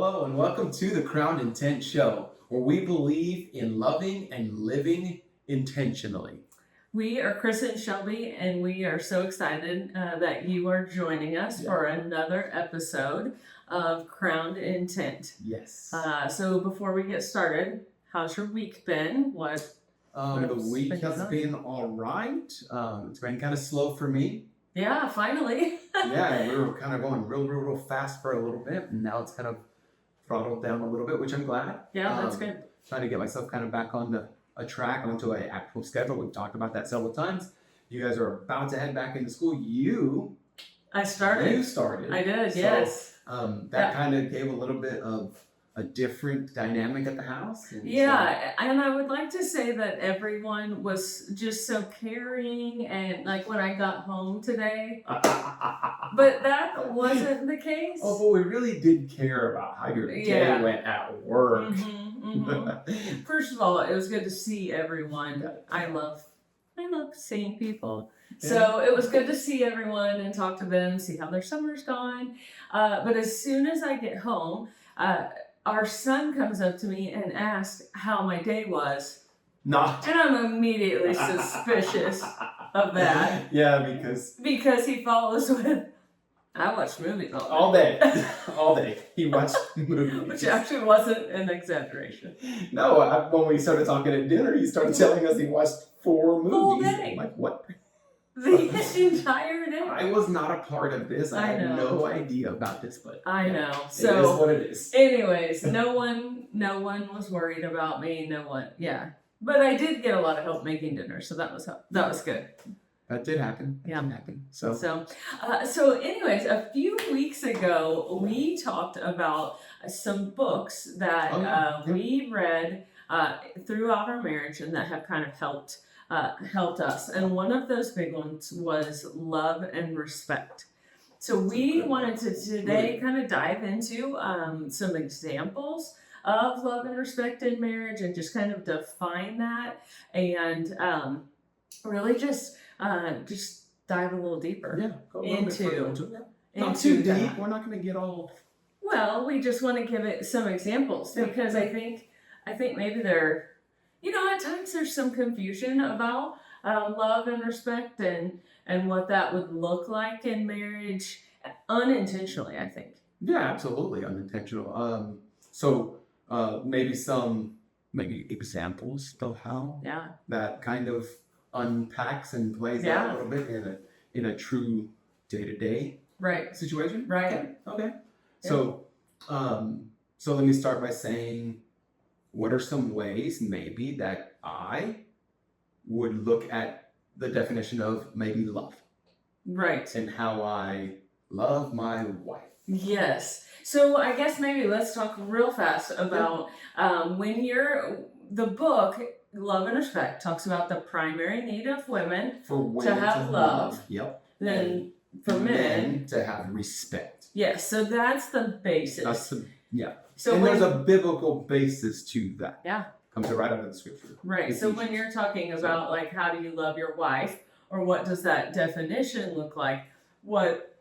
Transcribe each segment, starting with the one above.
Hello and welcome to the Crowned Intent Show, where we believe in loving and living intentionally. We are Chris and Shelby, and we are so excited that you are joining us for another episode of Crowned Intent. Yes. So before we get started, how's your week been? The week has been all right. It's been kind of slow for me. Yeah, finally. Yeah, we were kind of going real fast for a little bit, and now it's kind of throttled down a little bit, which I'm glad. Yeah, that's good. Trying to get myself kind of back onto a track, onto an actual schedule. We've talked about that several times. You guys are about to head back into school. You started. I did, yes. That kind of gave a little bit of a different dynamic at the house. And I would like to say that everyone was just so caring, and like when I got home today, but that wasn't the case. Oh, but we really did care about how your day went at work. First of all, it was good to see everyone. I love seeing people. So it was good to see everyone and talk to them, see how their summer's gone. But as soon as I get home, our son comes up to me and asks how my day was. And I'm immediately suspicious of that. Yeah, because he follows with, I watch movies all day. All day. He watched movies. Which actually wasn't an exaggeration. No, when we started talking at dinner, he started telling us he watched 4 movies. Full day. I'm like, what? The entire day. I was not a part of this. I had no idea about this, but I know. So it is what it is. Anyways, no one was worried about me. No one, But I did get a lot of help making dinner, so that was good. That did happen. So anyways, a few weeks ago, we talked about some books that we read throughout our marriage and that have kind of helped us. And one of those big ones was Love and Respect. So we wanted to today kind of dive into some examples of love and respect in marriage and just kind of define that and really just dive a little deeper into not too deep. We're not going to get all. Well, we just want to give it some examples because I think maybe they're. At times there's some confusion about love and respect and what that would look like in marriage unintentionally, I think. Yeah, absolutely unintentional. So maybe some examples of how that kind of unpacks and plays out a little bit in a true day-to-day situation. Right. Okay. Yeah. So let me start by saying, what are some ways maybe that I would look at the definition of maybe love? Right. And how I love my wife. Yes. So I guess maybe let's talk real fast about when the book Love and Respect talks about the primary need of women to have love. Yep. Then for men to have respect. Yes. So that's the basis. So there's a biblical basis to that. Yeah. Comes right out of the scripture. Right. So when you're talking about like how do you love your wife, or what does that definition look like? What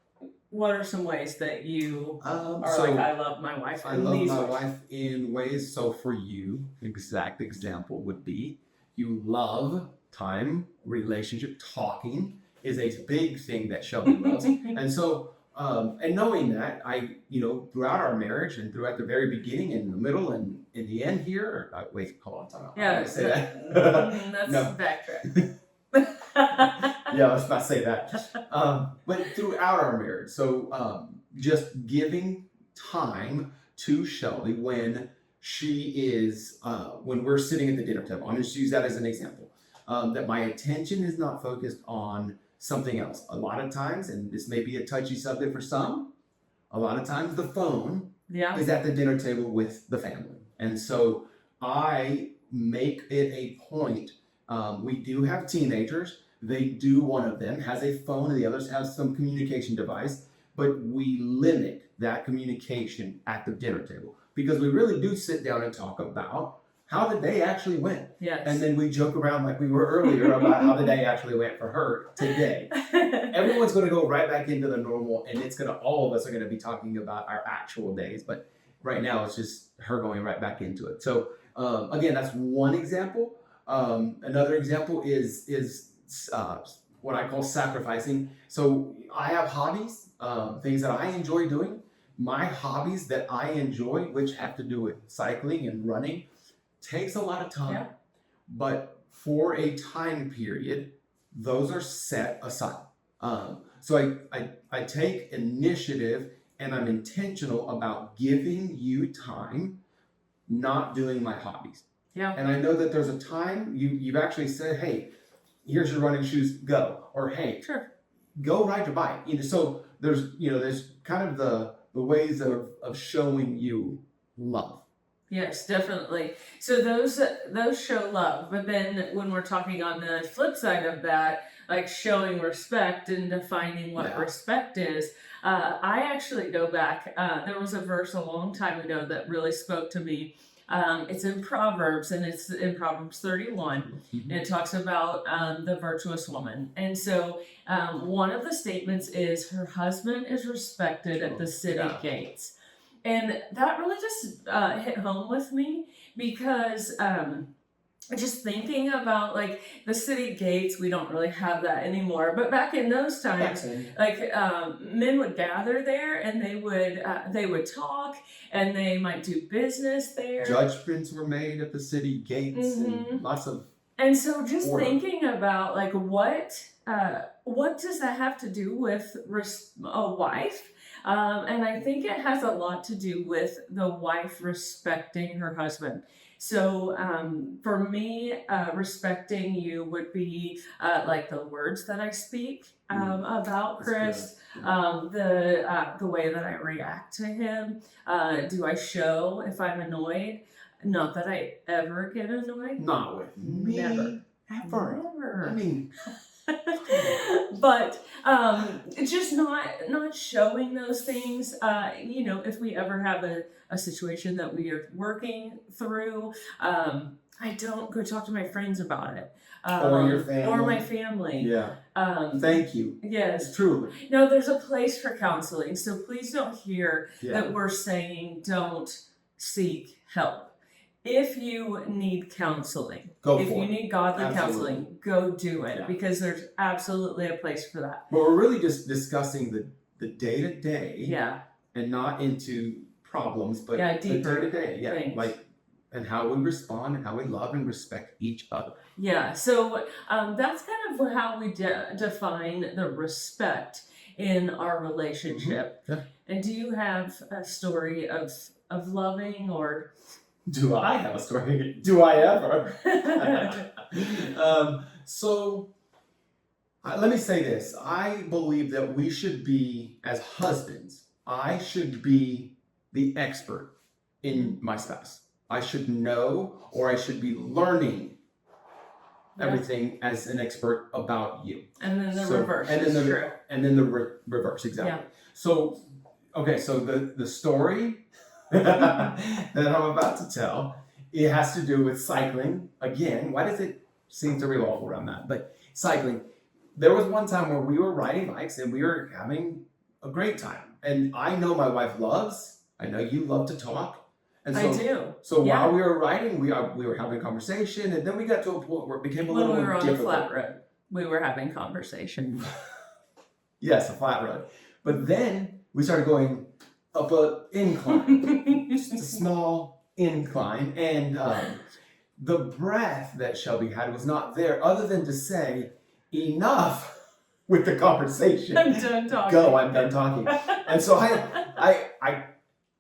are some ways that you are like, I love my wife? I love my wife in ways. So for you, exact example would be you love time, relationship, talking is a big thing that Shelby loves, and so. And knowing that, throughout our marriage and throughout the very beginning and the middle and in the end here, wait, hold on, time out. Yeah, say that. That's backtrack. Let's not say that. But throughout our marriage, so just giving time to Shelby when she is, when we're sitting at the dinner table. I'm going to use that as an example. That my attention is not focused on something else. A lot of times, and this may be a touchy subject for some, a lot of times the phone is at the dinner table with the family. And so I make it a point. We do have teenagers. One of them has a phone and the others have some communication device, but we limit that communication at the dinner table because we really do sit down and talk about how the day actually went. Yes. And then we joke around like we were earlier about how the day actually went for her today. Everyone's going to go right back into the normal, and all of us are going to be talking about our actual days. But right now it's just her going right back into it. So again, that's one example. Another example is what I call sacrificing. So I have hobbies, things that I enjoy doing. My hobbies that I enjoy, which have to do with cycling and running, takes a lot of time. Yeah. But for a time period, those are set aside. So I take initiative and I'm intentional about giving you time, not doing my hobbies. Yeah. And I know that there's a time you've actually said, hey, here's your running shoes, go. Or hey, Sure. go ride your bike. So there's kind of the ways of showing you love. Yes, definitely. So those show love, but then when we're talking on the flip side of that, like showing respect and defining what respect is, I actually go back. There was a verse a long time ago that really spoke to me. It's in Proverbs, and it's in Proverbs 31, and it talks about the virtuous woman. And so one of the statements is her husband is respected at the city gates. And that really just hit home with me because just thinking about like the city gates, we don't really have that anymore. But back in those times, like men would gather there and they would talk and they might do business there. Judgments were made at the city gates and lots of. And so just thinking about like what does that have to do with a wife? And I think it has a lot to do with the wife respecting her husband. So for me, respecting you would be like the words that I speak about Chris, the way that I react to him. Do I show if I'm annoyed? Not that I ever get annoyed. Not with me. Never. Ever. I mean. But just not showing those things. If we ever have a situation that we are working through, I don't go talk to my friends about it. Or your family. Or my family. Yeah. Thank you. Yes. Truly. No, there's a place for counseling. So please don't hear that we're saying don't seek help. If you need counseling, if you need godly counseling, go do it because there's absolutely a place for that. But we're really just discussing the day-to-day and not into problems, but deeper the day-to-day. things. Like, and how we respond and how we love and respect each other. Yeah, so that's kind of how we define the respect in our relationship. Yeah. And do you have a story of loving or... Do I have a story? Do I ever? Let me say this. I believe that we should be, as husbands, I should be the expert in my spouse. I should know, or I should be learning everything as an expert about you. And then the reverse. And then the reverse, exactly. Yeah. So the story that I'm about to tell, it has to do with cycling. Again, why does it seem to revolve around that? But cycling. There was one time where we were riding bikes and we were having a great time. And I know my wife I know you love to talk. And so, I do. So while we were riding, we were having a conversation, and then we got to a point where it became a little more difficult. When we were on a flat road, we were having conversation. Yes, a flat road. But then we started going up an incline, just a small incline, and the breath that Shelby had was not there, other than to say, "Enough with the conversation. I'm done talking. Go, I'm done talking." And so I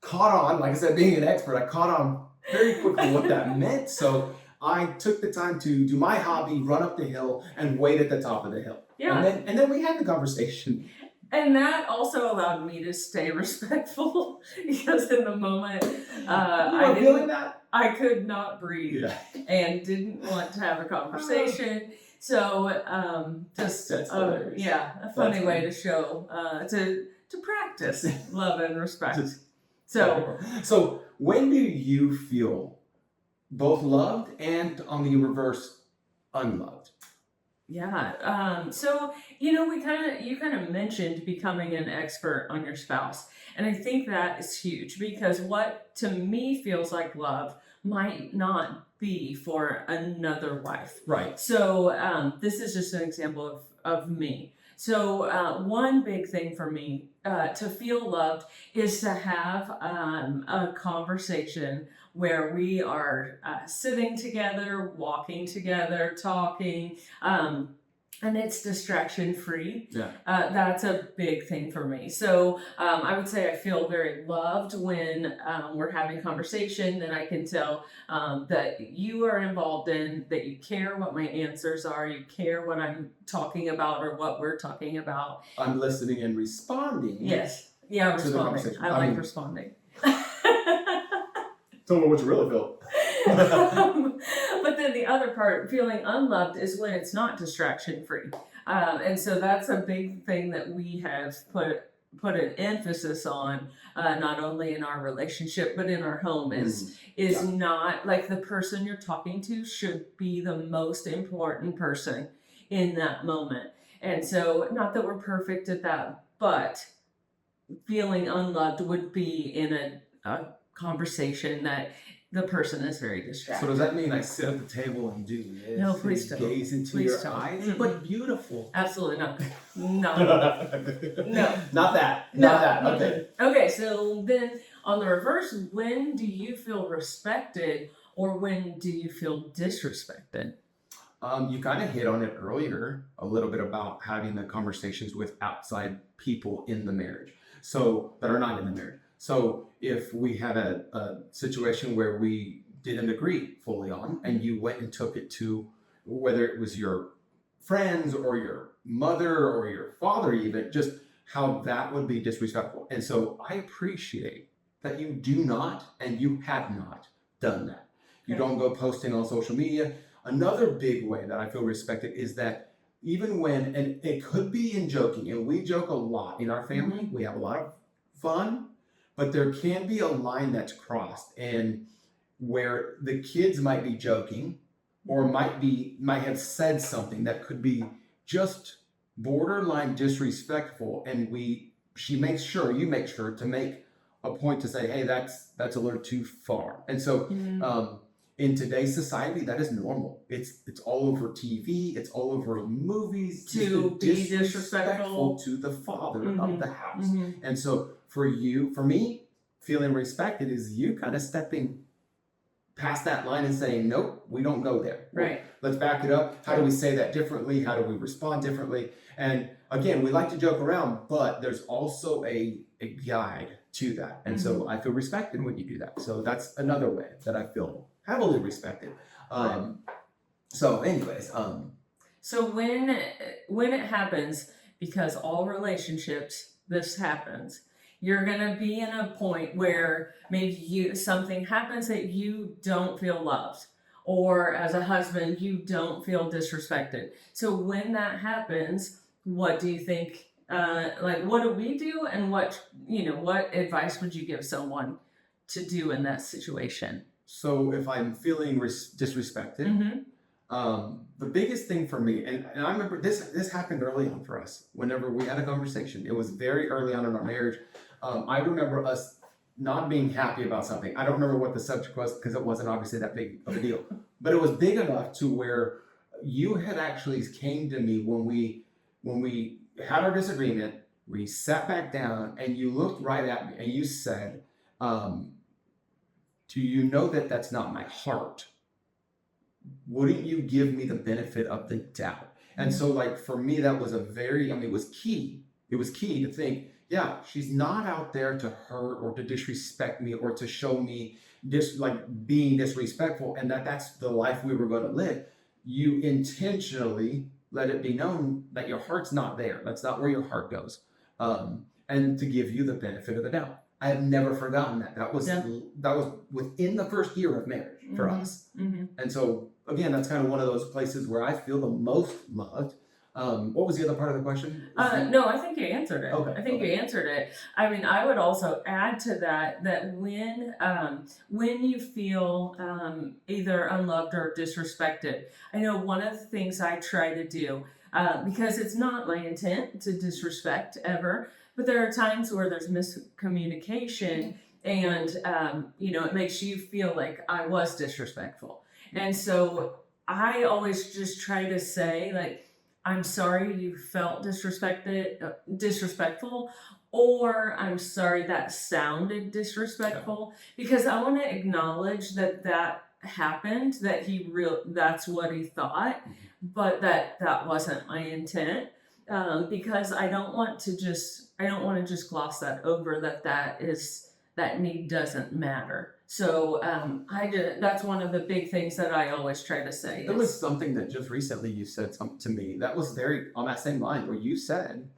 caught on, like I said, being an expert, I caught on very quickly what that meant. So I took the time to do my hobby, run up the hill, and wait at the top of the hill. Yeah. And then we had the conversation. And that also allowed me to stay respectful because in the moment I could not breathe and didn't want to have a conversation. So a funny way to show to practice love and respect. So when do you feel both loved and on the reverse unloved? Yeah. So you kind of mentioned becoming an expert on your spouse, and I think that is huge because what to me feels like love might not be for another wife. Right. So this is just an example of me. So one big thing for me to feel loved is to have a conversation where we are sitting together, walking together, talking, and it's distraction free. Yeah. That's a big thing for me. So I would say I feel very loved when we're having conversation, that I can tell that you are involved in, that you care what my answers are, you care what I'm talking about or what we're talking about. I'm listening and responding. Yes. Yeah, to the responding. conversation. I like responding. Tell me what you really feel. But then the other part, feeling unloved, is when it's not distraction free. And so that's a big thing that we have put an emphasis on, not only in our relationship but in our home, is not like the person you're talking to should be the most important person in that moment. And so, not that we're perfect at that, but feeling unloved would be in a conversation that the person is very distracted. So does that mean I sit at the table and do this? No, please and don't. Gaze into Please your don't. eyes? Mm-mm. But beautiful. Absolutely not. No. No. Not that. No. Not that. Okay. Okay, so then on the reverse, when do you feel respected or when do you feel disrespected? You kind of hit on it earlier a little bit about having the conversations with outside people in the marriage, so that are not in the marriage. So if we had a situation where we didn't agree fully on, and you went and took it to, whether it was your friends or your mother or your father, even, just how that would be disrespectful. And so I appreciate that you do not, and you have not done that. You don't go posting on social media. Another big way that I feel respected is that even when, and it could be in joking, and we joke a lot in our family, we have a lot of fun, but there can be a line that's crossed, and where the kids might be joking or might have said something that could be just borderline disrespectful, and you make sure to make a point to say, hey, that's a little too far. And so in today's society, that is normal. It's all over TV. It's all over movies. To be disrespectful to the father of the house. And so for me, feeling respected is you kind of stepping past that line and saying, nope, we don't go there. Right. Let's back it up. How do we say that differently? How do we respond differently? And again, we like to joke around, but there's also a guide to that. And so I feel respected when you do that. So that's another way that I feel heavily respected. So anyways. So when it happens, because all relationships, this happens, you're going to be in a point where maybe something happens that you don't feel loved, or as a husband, you don't feel disrespected. So when that happens, what do you think, what do we do, and what advice would you give someone to do in that situation? So if I'm feeling disrespected, the biggest thing for me, and I remember this happened early on for us. Whenever we had a conversation, it was very early on in our marriage. I remember us not being happy about something. I don't remember what the subject was because it wasn't obviously that big of a deal, but it was big enough to where you had actually came to me when we had our disagreement. We sat back down and you looked right at me and you said, do you know that that's not my heart? Wouldn't you give me the benefit of the doubt? And so for me, that was it was key. It was key to think, yeah, she's not out there to hurt or to disrespect me or to show me being disrespectful, and that's the life we were going to live. You intentionally let it be known that your heart's not there. That's not where your heart goes. And to give you the benefit of the doubt. I have never forgotten that. That was within the first year of marriage for us. And so again, that's kind of one of those places where I feel the most loved. What was the other part of the question? No, I think you answered it. Okay, I think you answered it. I mean, I would also add to that that when you feel either unloved or disrespected, I know one of the things I try to do, because it's not my intent to disrespect ever, but there are times where there's miscommunication, and it makes you feel like I was disrespectful, and so I always just try to say, like, I'm sorry you felt disrespectful, or I'm sorry that sounded disrespectful, because I want to acknowledge that that happened, that that's what he thought, but that wasn't my intent, because I don't want to just gloss that over, that need doesn't matter. So that's one of the big things that I always try to say. There was something that just recently you said something to me that was very on that same line, where you said,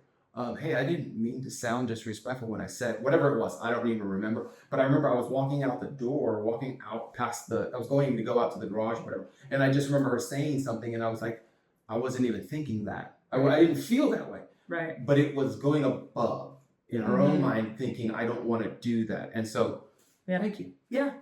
hey, I didn't mean to sound disrespectful when I said whatever it was. I don't even remember. But I remember I was walking out the door, walking out past I was going to go out to the garage or whatever. And I just remember her saying something, and I was like, I wasn't even thinking that. I didn't feel that way. Right. But it was going above in her own mind, thinking, I don't want to do that. And so, thank you. Yeah.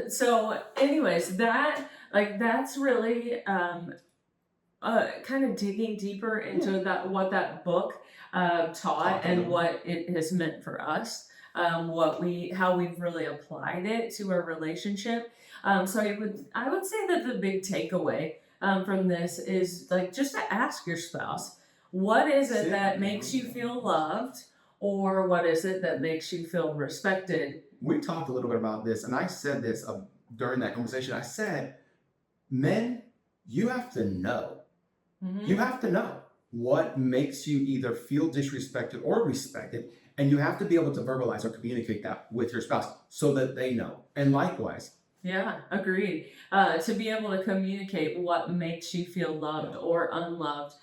So anyways, that's really kind of digging deeper into what that book taught and what it has meant for us, how we've really applied it to our relationship. So I would say that the big takeaway from this is, like, just to ask your spouse, what is it that makes you feel loved, or what is it that makes you feel respected? We talked a little bit about this, and I said this during that conversation. I said, men, you have to know. Mm-hmm. You have to know what makes you either feel disrespected or respected, and you have to be able to verbalize or communicate that with your spouse so that they know. And likewise. Yeah, agreed. To be able to communicate what makes you feel loved or unloved.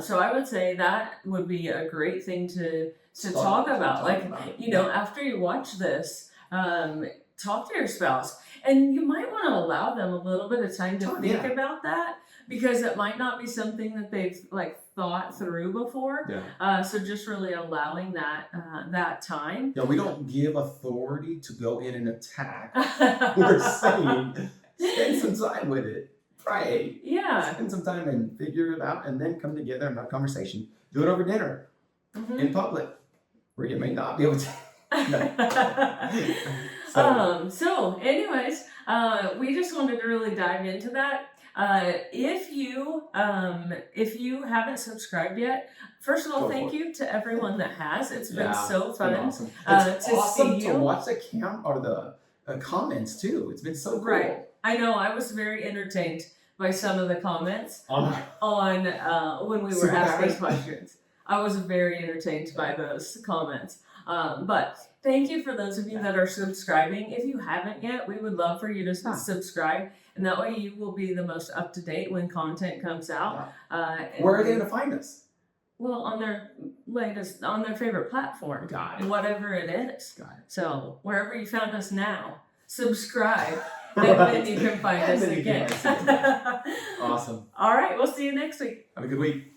So I would say that would be a great thing to talk about. After you watch this, talk to your spouse, and you might want to allow them a little bit of time to think about that, because it might not be something that they've thought through before. Yeah. So just really allowing that time. Yeah, we don't give authority to go in and attack. We're saying, spend some time with it. Pray. Yeah. Spend some time and figure it out, and then come together and have a conversation. Do it over dinner, in public, where you may not be able to. So anyways, we just wanted to really dive into that. If you haven't subscribed yet, first of all, thank you to everyone that has. It's been so fun. Awesome. It's awesome see you. To watch the or the comments too. It's been so cool. Right. I know. I was very entertained by some of the comments on when we were asking questions. I was very entertained by those comments. But thank you for those of you that are subscribing. If you haven't yet, we would love for you to subscribe, and that way you will be the most up to date when content comes out. Where are they going to find us? Well, on their favorite platform, whatever it is. Got it. So wherever you found us now, subscribe, and then you can find us again. Awesome. All right, we'll see you next week. Have a good week.